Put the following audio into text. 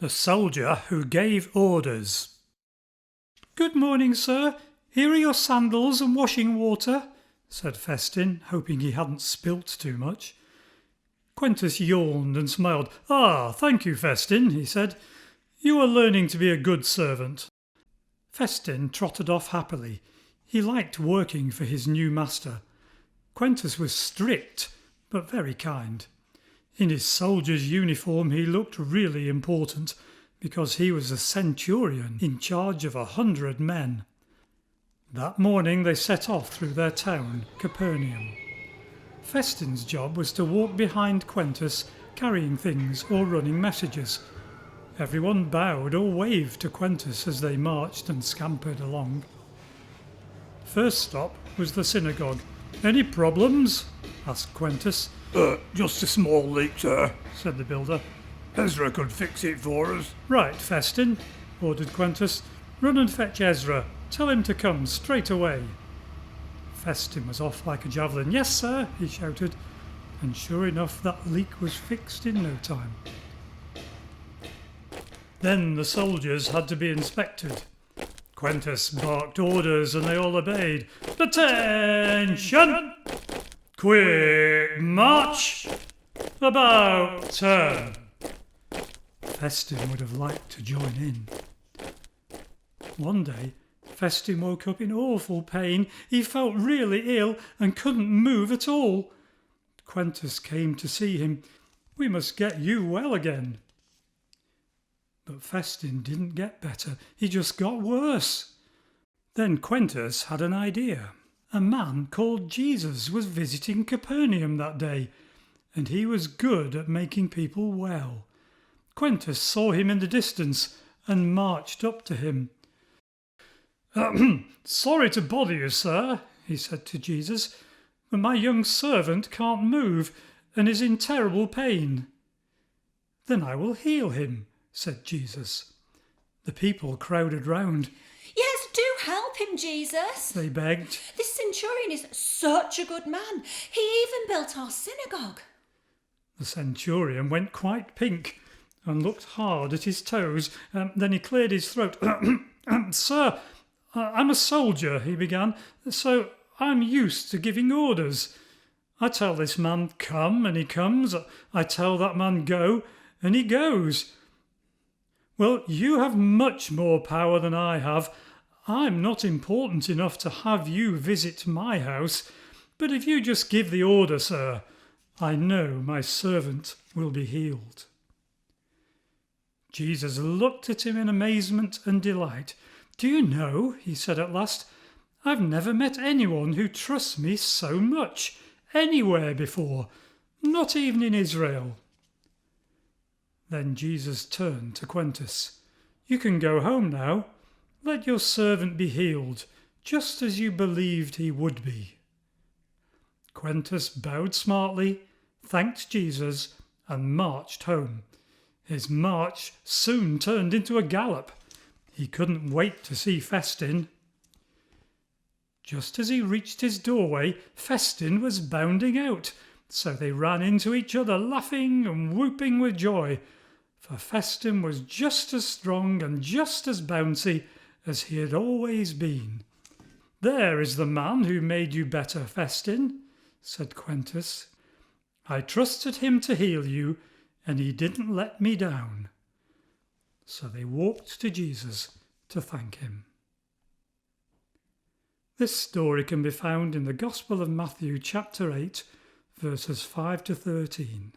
The soldier who gave orders. "Good morning, sir. Here are your sandals and washing water," said Festin, hoping he hadn't spilt too much. Quentus yawned and smiled. "Ah, thank you, Festin," he said. "You are learning to be a good servant." Festin trotted off happily. He liked working for his new master. Quentus was strict, but very kind. In his soldier's uniform he looked really important, because he was a centurion in charge of 100 men. That morning they set off through their town, Capernaum. Festin's job was to walk behind Quentus, carrying things or running messages. Everyone bowed or waved to Quentus as they marched and scampered along. First stop was the synagogue. "Any problems?" asked Quentus. Just a small leak, sir," said the builder. "Ezra could fix it for us." "Right, Festin," ordered Quentus. "Run and fetch Ezra. Tell him to come straight away." Festin was off like a javelin. "Yes, sir," he shouted. And sure enough, that leak was fixed in no time. Then the soldiers had to be inspected. Quentus barked orders and they all obeyed. "Attention! Quick march! About turn!" Festin would have liked to join in. One day, Festin woke up in awful pain. He felt really ill and couldn't move at all. Quentus came to see him. "We must get you well again." But Festin didn't get better. He just got worse. Then Quentus had an idea. A man called Jesus was visiting Capernaum that day, and he was good at making people well. Quentus saw him in the distance and marched up to him. "Sorry to bother you, sir," he said to Jesus, "but my young servant can't move and is in terrible pain." "Then I will heal him," said Jesus. The people crowded round. "Yes, do help him, Jesus," they begged. "This centurion is such a good man. He even built our synagogue." The centurion went quite pink and looked hard at his toes. Then he cleared his throat. "Sir, I'm a soldier," he began, "so I'm used to giving orders. I tell this man, 'Come,' and he comes. I tell that man, 'Go,' and he goes. Well, you have much more power than I have. I'm not important enough to have you visit my house, but if you just give the order, sir, I know my servant will be healed." Jesus looked at him in amazement and delight. "Do you know," he said at last, "I've never met anyone who trusts me so much, anywhere before, not even in Israel." Then Jesus turned to Quentus. "You can go home now. Let your servant be healed, just as you believed he would be." Quentus bowed smartly, thanked Jesus, and marched home. His march soon turned into a gallop. He couldn't wait to see Festin. Just as he reached his doorway, Festin was bounding out, so they ran into each other, laughing and whooping with joy. For Festin was just as strong and just as bouncy as he had always been. "There is the man who made you better, Festin," said Quentus. "I trusted him to heal you, and he didn't let me down." So they walked to Jesus to thank him. This story can be found in the Gospel of Matthew chapter 8, verses 5 to 13.